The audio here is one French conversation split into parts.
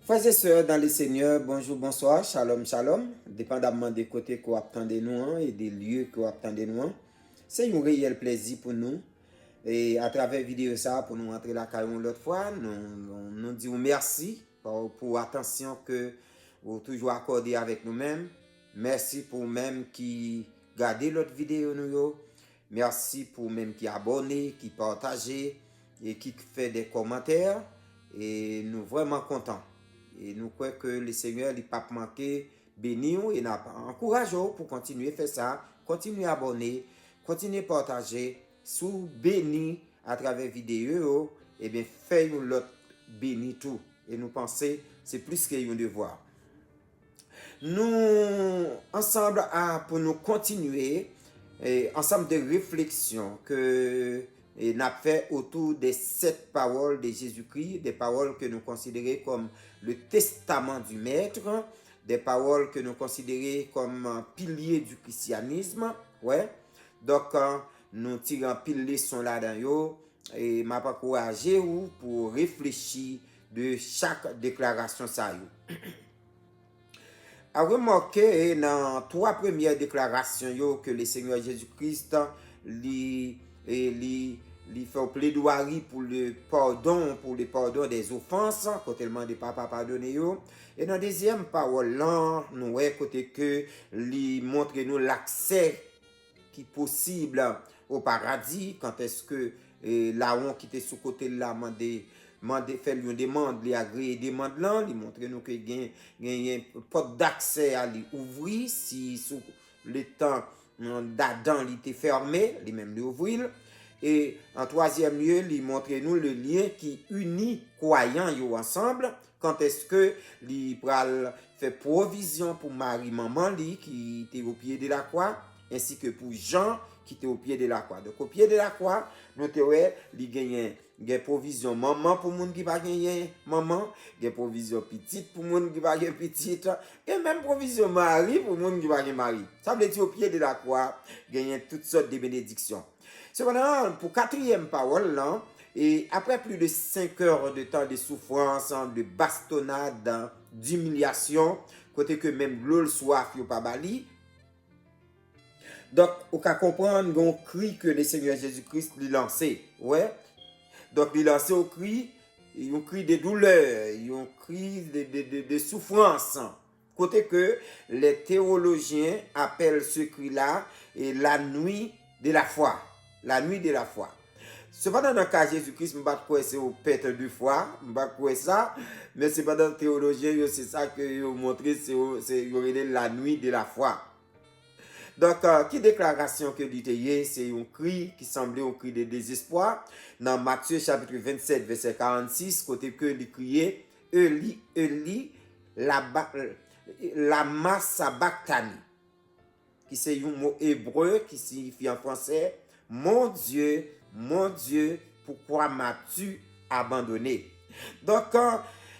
Frères et sœurs dans le Seigneur, bonjour, bonsoir, shalom, shalom, dépendamment des côtés qu'on attendez nous et des lieux qu'on attendez nous. C'est un réel plaisir pour nous. Et à travers vidéo ça, pour nous entrer la caillou l'autre fois, nous disons merci pour l'attention que vous toujours accordé avec nous-mêmes. Merci pour même qui regardez l'autre vidéo nous. Merci pour même qui abonnez, qui partagez et qui fait des commentaires. Et nous vraiment contents. Et nous croyons que le Seigneur n'a pas manqué bénir et n'a pas encouragé pour continuer à faire ça, continuer à abonner, continuer à partager, sous béni à travers vidéo, et bien faire l'autre béni tout. Et nous pensons c'est plus qu'un devoir. Nous, ensemble, pour nous continuer, ensemble de réflexion que n'a fait autour des 7 paroles de Jésus-Christ, des paroles que nous considérons comme le testament du Maître, des paroles que nous considérons comme piliers du christianisme. Ouais. Donc, nous tirons pile leçon là-dedans et m'a encouragé pour réfléchir de chaque déclaration ça. A remarqué dans 3 premières déclarations que le Seigneur Jésus-Christ lui fait plaidoirie pour le pardon des offenses, quand il demande papa pardonner yo. Et dans deuxième parole là, nous voyons côté que lui montre nous l'accès qui est possible au paradis quand est-ce que là on qui était sous côté là fait une demande, li agré demande là, li montre nous que gagne porte d'accès à li ouvrir si sous le temps d'Adam il était fermé, li même li ouvrir. Et en troisième lieu, li montre nous le lien qui unit croyants yo ensemble quand est-ce que li pral fait provision pour Marie maman li qui était au pied de la croix ainsi que pour Jean qui était au pied de la croix. Donc au pied de la croix, nous te ouais, li gagne provision maman pour moun qui pas gagner maman, des provision petite pour moun qui pas gagner petite et même provision mari pour moun qui pas gagner mari. Ça veut dire au pied de la croix, gagner toutes sortes de bénédictions. Cependant, pour quatrième parole là, et après plus de 5 heures de temps de souffrance, de bastonnade, d'humiliation, côté que même l'eau soif yo pas bali. Donc, on peut comprendre qu'on cri que le Seigneur Jésus-Christ lui lancé. Ouais. Donc, il lance au cri, un cri de douleur, un cri de souffrance. Côté que les théologiens appellent ce cri-là la nuit de la foi. La nuit de la foi. Cependant, dans le cas de Jésus-Christ, je ne sais pas quoi c'est au pète de foi, je ne sais pas quoi ça, mais cependant, les théologiens, c'est ça que ils ont montré, c'est la nuit de la foi. Donc, qui déclaration que dit c'est un cri qui semblait un cri de désespoir. Dans Matthieu chapitre 27, verset 46, côté que il criait, Eli, Eli, lama sabachthani, qui c'est un mot hébreu qui signifie en français, mon Dieu, pourquoi m'as-tu abandonné? Donc,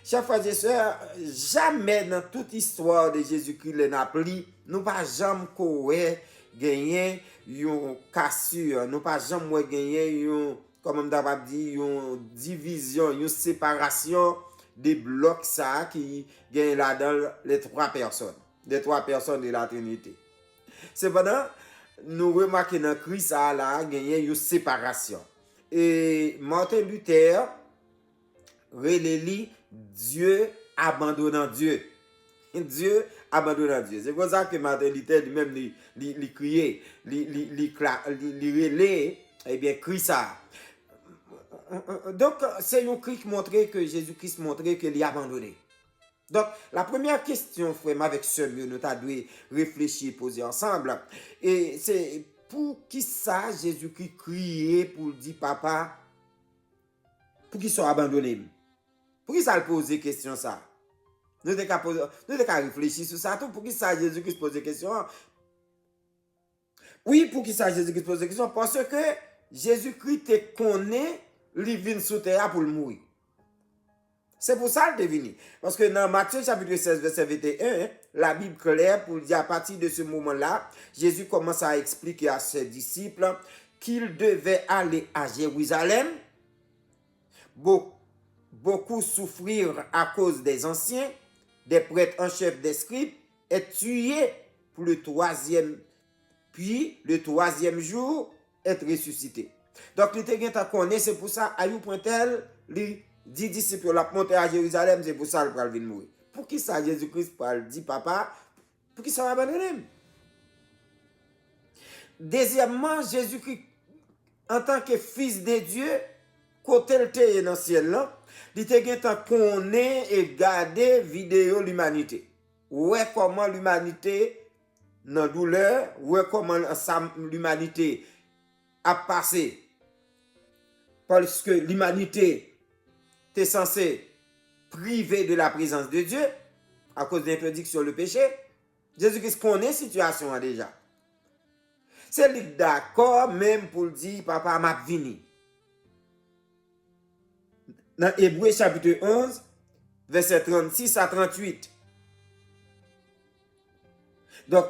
chers frères et sœurs, jamais dans toute histoire de Jésus-Christ, le Napoli, nous pas jamais gagner une cassure, nous pas jamais gagner une, comme on a dit, une division, une séparation des blocs ça qui gagne là-dedans les 3 personnes de la Trinité. Cependant, nous remarquons dans Christ ça là gagner une séparation. Et Martin Luther relève Dieu abandonnant Dieu. Dieu abandonnant Dieu. C'est pour ça que Martin Luther lui-même il criait, il relève, eh bien, crie ça. Donc, c'est un cri qui montrait que Jésus-Christ montrait qu'il est abandonné. Donc, la première question, frère, avec ce mieux, nous avons réfléchir, poser ensemble. Et c'est pour qui ça, Jésus-Christ criait pour dire, papa, pour qu'il soit abandonné. Pour qui ça le pose question ça? Nous devons réfléchir sur ça. Pour qui ça, Jésus-Christ pose des questions? Oui, pour qui ça, Jésus-Christ pose des questions? Parce que Jésus-Christ te connaît, il vient sur terre pour le mourir. C'est pour ça qu'il est venu. Parce que dans Matthieu chapitre 16, verset 21, la Bible claire pour dire à partir de ce moment-là, Jésus commence à expliquer à ses disciples qu'il devait aller à Jérusalem. beaucoup souffrir à cause des anciens, des prêtres en chef, des scribes, est tué pour le troisième, puis le troisième jour, être ressuscité. Donc, il était à connaître, c'est pour ça, à un point tel, les 10 disciples la monté à Jérusalem, c'est pour ça qu'il va venir mourir. Pour qui ça, Jésus-Christ dit, papa, pour qui ça va abandonner? Deuxièmement, Jésus-Christ, en tant que fils de Dieu, côté le était dans le ciel, il était en connaît et garder vidéo l'humanité. Ouais, comment l'humanité, dans la douleur, ouais, comment l'humanité a passé. Parce que l'humanité est censée priver de la présence de Dieu à cause de l'interdiction le péché. Jésus-Christ connaît la situation déjà. C'est lui d'accord même pour dire papa m'a vini. Dans Hébreux chapitre 11, verset 36 à 38. Donc,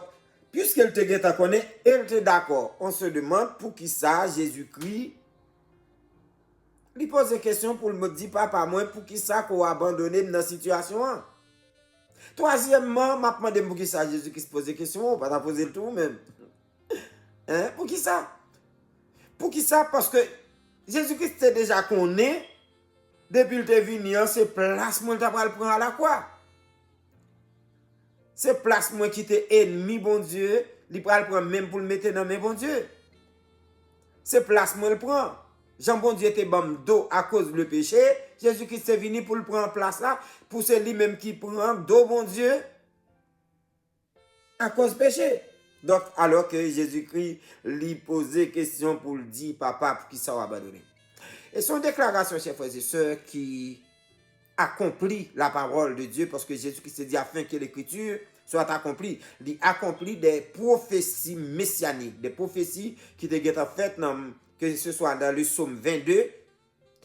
puisqu'elle te connaît, elle te d'accord. On se demande pour qui ça, Jésus-Christ, lui pose des questions pour me dire, papa, moi, pour qui ça qu'on a abandonné dans la situation. Troisièmement, m'a demandé pour qui ça, Jésus-Christ pose des questions, pas t'as posé le tout même. Hein? Pour qui ça? Pour qui ça? Parce que Jésus-Christ est déjà connu, depuis qu'il est venu, c'est place moi, il t'a pas le prendre à la croix. C'est place moi qui était ennemi, bon Dieu, il prend le prendre même pour le mettre dans mes bon Dieu. C'est place moi le prend. Jean bon Dieu était bam d'eau à cause du péché. Jésus-Christ est venu pour le prendre en place là, pour c'est lui-même qui prend d'eau, bon Dieu, à cause du péché. Donc, alors que Jésus-Christ lui posait question pour lui dire, papa, pour qui ça va abandonner. Et son déclaration, chers frères et sœurs, qui accomplit la parole de Dieu, parce que Jésus-Christ dit afin que l'écriture soit accomplie. Il accomplit des prophéties messianiques, des prophéties qui étaient faites, que ce soit dans le psaume 22,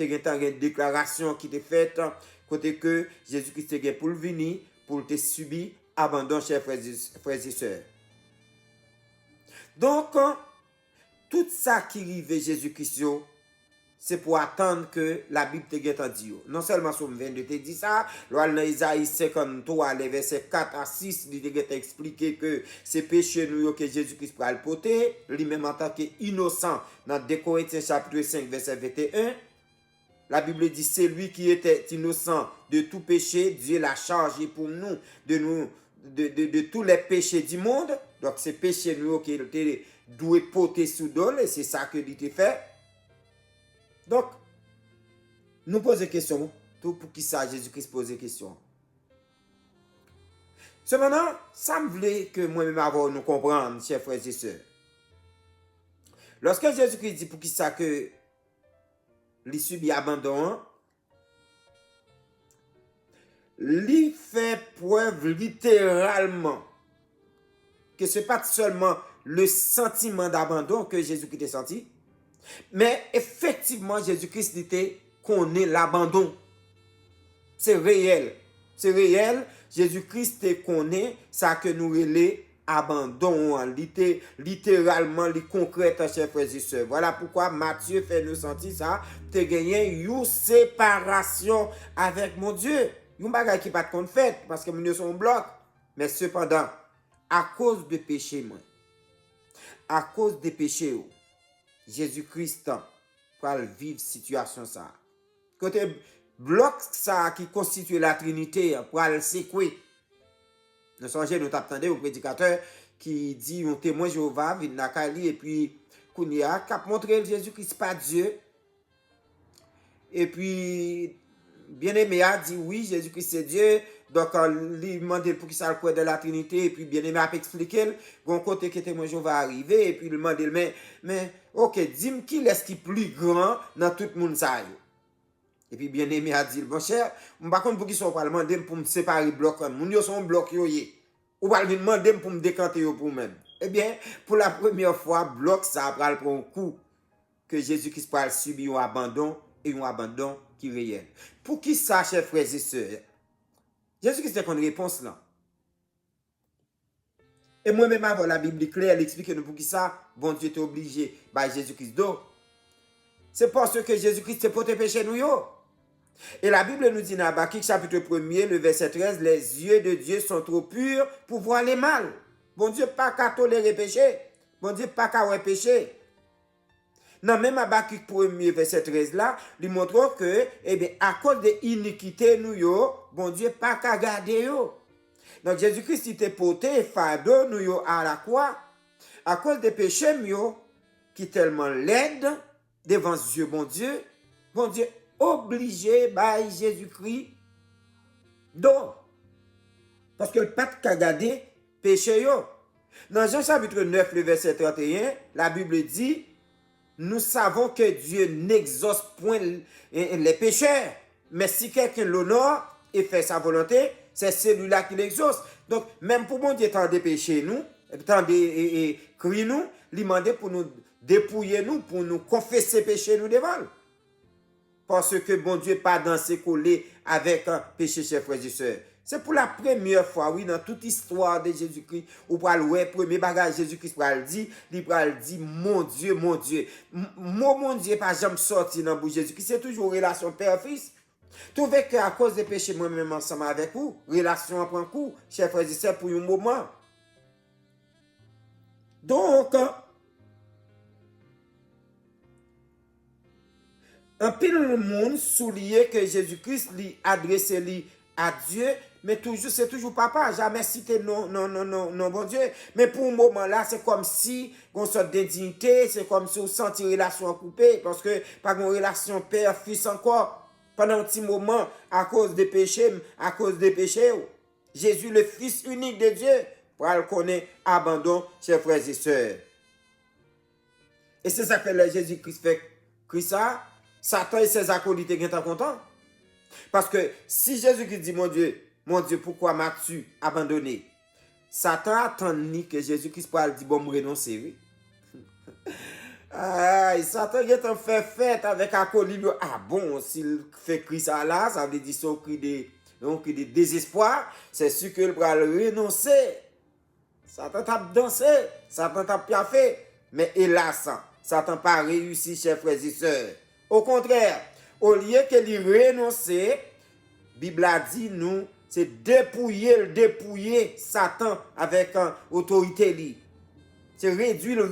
il y a une déclaration qui était faite, côté que Jésus-Christ était pour le venir, pour te subir, abandon, chers frères et sœurs. Donc, tout ça qui arrive Jésus-Christ, c'est pour attendre que la Bible te dit. Non seulement Somme 22 te dit ça, dans Isaïe 53, les versets 4 à 6, il te expliqué que c'est péché nous que Jésus-Christ va le porter, lui-même en tant qu'innocent, dans 2 Corinthiens chapitre 5, verset 21. La Bible dit, c'est lui qui était innocent de tout péché, Dieu l'a chargé pour nous, de tous les péchés du monde. Donc, c'est péché nous qui doit porter sous dol, et c'est ça que il te fait. Donc, nous posons des questions. Tout pour qui ça, Jésus-Christ pose des questions. Cependant, ça me voulait que moi-même avant nous comprendre, chers frères et sœurs. Lorsque Jésus-Christ dit pour qui ça que il subit abandon, il fait preuve littéralement que ce n'est pas seulement le sentiment d'abandon que Jésus-Christ a senti, mais effectivement, Jésus-Christ était connaît l'abandon. C'est réel. C'est réel. Jésus-Christ connaît ça que nous relais abandon. Littéralement, les concrètes, chers frères et sœurs. Voilà pourquoi Matthieu fait nous sentir ça. Tu as gagné une séparation avec mon Dieu. Une bagaille qui pas de fait parce que nous sommes bloc. Mais cependant, à cause de péché, moi, à cause des péchés, Jésus-Christ pour vivre situation ça. Côté bloc ça qui constitue la Trinité pour le sécouer. Nous songez nous t'attendez au prédicateur qui dit un témoin Jéhovah vient dans Kali et puis Kounia cap montrer Jésus-Christ pas Dieu. Et puis bien-aimé a dit oui, Jésus-Christ c'est Dieu. Donc, il demande pour qui ça le croit de la Trinité. Et puis, bien-aimé a expliqué, bon côté que témoin va arriver. Et puis, il demande, mais, ok, dis-moi qui est-ce qui est plus grand dans tout le monde ça. Et puis, bien-aimé a dit, bon cher, je ne sais pas pour qui sont pas demander pour me séparer bloc. Moun yo sont bloc yo yé. Ou pas demander pour me décanter yo pour même. Eh bien, pour la première fois, bloc ça va prendre un coup que Jésus-Christ va subir un abandon et un abandon qui est réel. Pour qui ça, chers frères et sœurs? Jésus-Christ a une réponse là. Et moi-même, avant la Bible claire, elle explique nous pour qui ça, bon Dieu est obligé par Jésus-Christ d'eau. C'est parce que Jésus-Christ est pour te pécher nous. Et la Bible nous dit dans Habakkuk chapitre 1er, le verset 13, les yeux de Dieu sont trop purs pour voir les mal. Bon Dieu pas qu'à tolérer péché. Bon Dieu pas qu'à ouais péché. Dans même Habakkuk 1er, verset 13 là, il montre que, eh bien, à cause de l'iniquité, nous, bon Dieu pas qu'à garder yo. Donc Jésus-Christ était porté fardeau nous à la croix à cause des péchés qui tellement laide devant Dieu, bon Dieu obligé par Jésus-Christ donc parce que le pas qu'à garder péché yo. Dans Jean chapitre 9 le verset 31, la Bible dit nous savons que Dieu n'exauce point les pécheurs, mais si quelqu'un l'honore et fait sa volonté, c'est celui-là qui l'exauce. Donc, même pour bon Dieu, tant de péchés nous, tant de cris nous, il demande pour nous dépouiller nous, pour nous confesser péché nous devant. Parce que bon Dieu pas dansé collé avec un péché, chers frères et sœurs. C'est pour la première fois, oui, dans toute histoire de Jésus-Christ, ou pour le premier bagage Jésus-Christ pour le dire, mon Dieu, mon Dieu, pas jamais sorti dans le bouche de Jésus-Christ, c'est toujours relation père-fils. Trouvez qu'à cause des péchés, moi-même ensemble avec vous, relation prend coup, chers frères et sœurs, pour un moment. Donc, un pile le monde souligne que Jésus-Christ lui adressé lui à Dieu, mais toujours c'est toujours papa, jamais cité non bon Dieu, mais pour un moment là c'est comme si on sorte d'indignité, c'est comme si on sentit relation coupée parce que pas une relation père fils encore pendant un petit moment à cause des péchés, Jésus le fils unique de Dieu pour le connaître abandon chers frères et sœurs. Et c'est ça que Jésus-Christ fait ça. Satan et ses acolytes sont contents. Parce que si Jésus-Christ dit, mon Dieu, pourquoi m'as-tu abandonné? Satan attend que Jésus-Christ parle, dit, bon, me renoncer, oui. Satan est en fait fête avec acolyte. Ah bon, s'il fait cri ça là, ça veut dire son cri de désespoir, c'est sûr qu'il va renoncer. Satan t'a dansé, Satan t'a piaffé. Mais hélas, Satan n'a pas réussi, chers frères et sœurs. Au contraire, au lieu que lui renoncer, la Bible a dit nous, c'est dépouiller Satan avec autorité. C'est réduire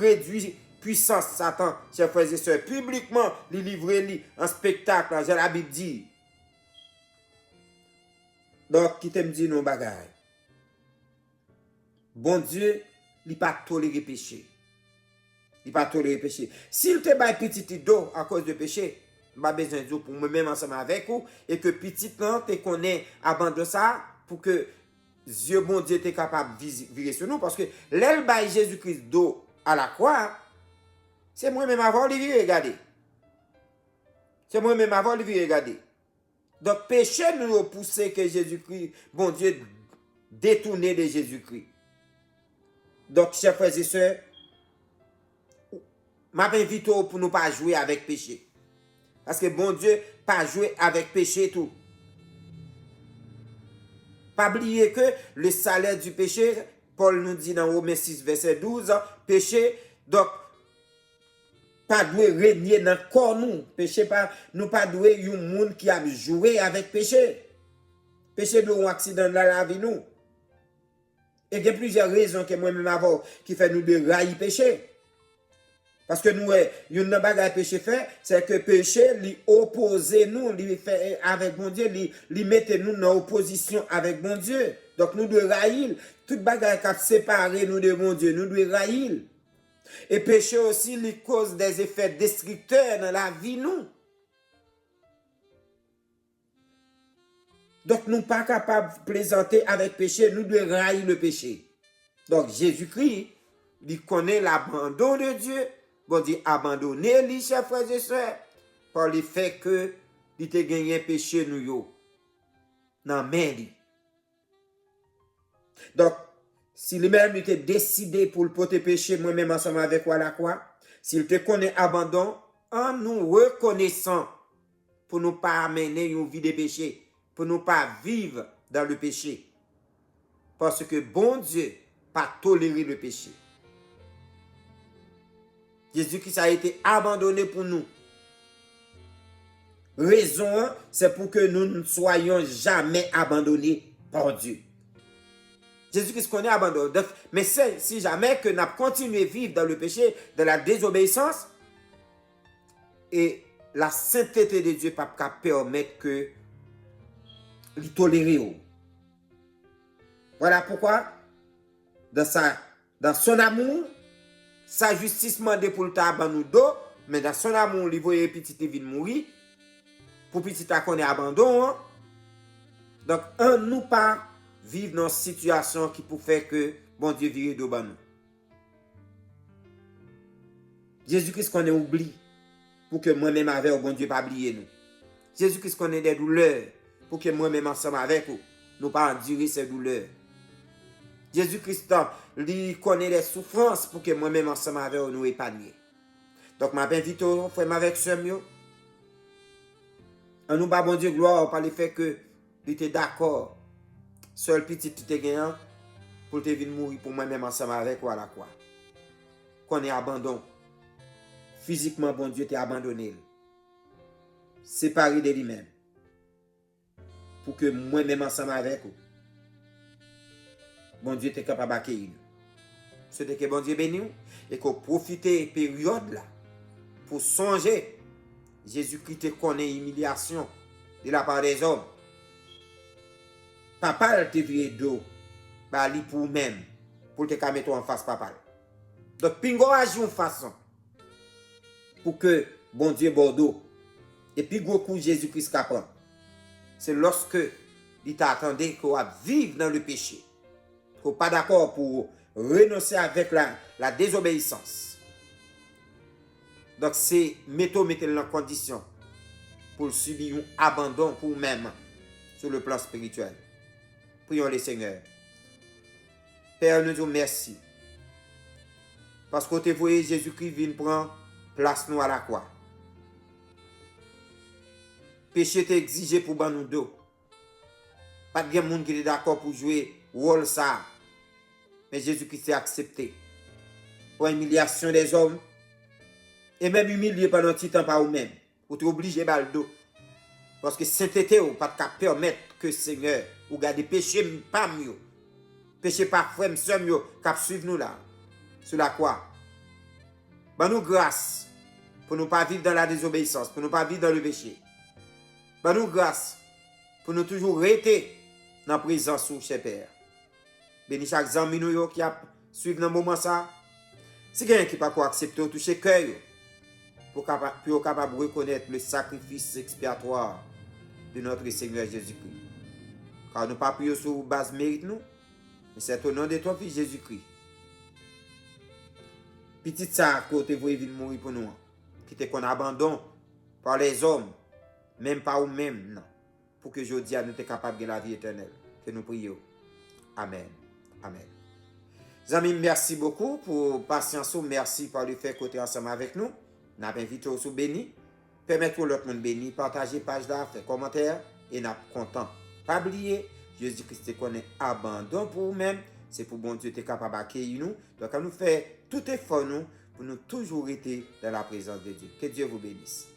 puissance Satan, chers frères et sœurs. Publiquement, lui livrer en spectacle, j'ai la Bible dit. Donc, qui t'aime dire nos bagailles? Bon Dieu, il n'a pas toléré péché. Il n'a pas toléré péché. S'il te bat petit d'eau à cause de péché, il n'a pas besoin d'eau pour moi-même ensemble avec vous. Et que petit temps, te connaît abandonne ça pour que Dieu, bon Dieu, t'es capable de virer sur nous. Parce que l'aile bail Jésus-Christ d'eau à la croix, c'est moi-même avant de virer, regardez. C'est moi-même avant de virer, regardez. Donc, péché nous a poussé que Jésus-Christ, bon Dieu, détourné de Jésus-Christ. Donc, chers frères et sœurs, m'invite pour ne pas jouer avec péché. Parce que bon Dieu, pas jouer avec péché tout. Pas oublier que le salaire du péché, Paul nous dit dans Romains 6, verset 12, péché, donc, pas doué régner dans le corps nous. Péché, nous pas doué un monde qui a joué avec péché. Péché de un accident dans la vie nous. Et il y a plusieurs raisons que moi-même avant qui fait nous de railler péché. Parce que nous, une bagaille péché fait, c'est que péché, lui oppose nous, lui fait avec mon Dieu, lui mette nous dans opposition avec mon Dieu. Donc nous devons railler. Toute bagaille qui a séparé nous de mon Dieu, nous devons railler. Et péché aussi, lui cause des effets destructeurs dans la vie, nous. Donc nous ne sommes pas capables de plaisanter avec péché, nous devons railler le péché. Donc Jésus-Christ, il connaît l'abandon de Dieu. Bon Dieu, abandonner les chers frères et sœurs, par le fait que il te gagné péché nous yo. Non, mais donc, si lui-même il te décidé pour le porter péché, moi-même ensemble avec moi la croix, s'il te connaît abandon, en nous reconnaissant pour ne pas amener une vie de péché, pour ne pas vivre dans le péché. Parce que bon Dieu pas toléré le péché. Jésus-Christ a été abandonné pour nous. raison, c'est pour que nous ne soyons jamais abandonnés par Dieu. Jésus-Christ connaît abandonné. Mais si jamais que nous continuons à vivre dans le péché, dans la désobéissance, et la sainteté de Dieu ne peut pas permettre que lui tolérer. Voilà pourquoi, dans son amour, sa justice demande pour le tabac nous dos, mais dans son amour, il voyait petit et vient mourir, pour petit à qu'on ait abandon. Donc, nous pas vivre dans une situation qui peut faire que bon Dieu vire de nous. Jésus-Christ qu'on ait oublié, pour que moi-même avec bon Dieu pas oublier nous. Jésus-Christ qu'on ait des douleurs, pour que moi-même ensemble avec vous, nous pas endurer ces douleurs. Jésus-Christ, lui connaît les souffrances pour que moi-même ensemble avec vous nous épargner. Donc, je m'invite aux frères avec sœurs, on nous bat bon Dieu gloire par le fait que il était d'accord, seul petit tout est gagnant, pour te venir mourir pour moi-même ensemble avec vous à la croix. Qu'on est abandon. Physiquement, bon Dieu t'a abandonné. Séparé de lui-même. Pour que moi-même ensemble avec vous, bon Dieu t'est capable d'accueillir. C'est que bon Dieu béni et qu'on profite de cette période là pour songer Jésus-Christ connaît humiliation de la part des hommes. Papa te viré d'eau, bah li pour même pour te mettre en face papa. Donc pingo agit en façon pour que bon Dieu Bordeaux et puis gros coup Jésus-Christ capable. C'est lorsque il t'attendait qu'on va vivre dans le péché. Qu'on pas d'accord pour renoncer avec la désobéissance. Donc c'est mettre en condition pour subir un abandon pour même sur le plan spirituel. Prions le Seigneur. Père, nous disons merci. Parce que tu voyez Jésus-Christ vient prendre place nous à la croix. Péché t'est exigé pour ban nous dos. Pas de monde qui est d'accord pour jouer rôle ça. Mais Jésus-Christ a accepté. Pour humiliation des hommes. Et même humilié pendant un petit temps par vous-même. Vous êtes obligé de le dos. Parce que sainteté, vous ne pouvez pas permettre que Seigneur, vous gardez péché pas mieux. Péché pas frère, soeur mieux, qui suivre nous là. Sur la croix. Ben nous grâce pour ne pas vivre dans la désobéissance, pour ne pas vivre dans le péché. Ben nous grâce pour nous toujours rester dans la présence de chez Père. Béni chaque ami nous qui a suivi dans le moment ça. Si quelqu'un qui n'a pas accepté, toucher cœur pour capable de reconnaître le sacrifice expiatoire de notre Seigneur Jésus-Christ. Car nous ne pas prions sur base mérite nous, mais c'est au nom de ton Fils Jésus-Christ. Petit ça, côté vous venir mourir pour nous, qui te qu'on abandonne par les hommes, même pas ou même, non, pour que je dis à nous être capable de la vie éternelle. Que nous prions. Amen. Amen. Amis, merci beaucoup pour patience. Merci pour le fait que tu es ensemble avec nous. Nous avons invité au béni. Permettez-vous l'autre monde béni. Partagez page là, faites commentaire et nous sommes contents. Pas oublier, Jésus-Christ connaît abandon pour vous-même. C'est pour bon Dieu être capable d'accueillir nous. Donc, nous faisons tout effort nous pour nous toujours être dans la présence de Dieu. Que Dieu vous bénisse.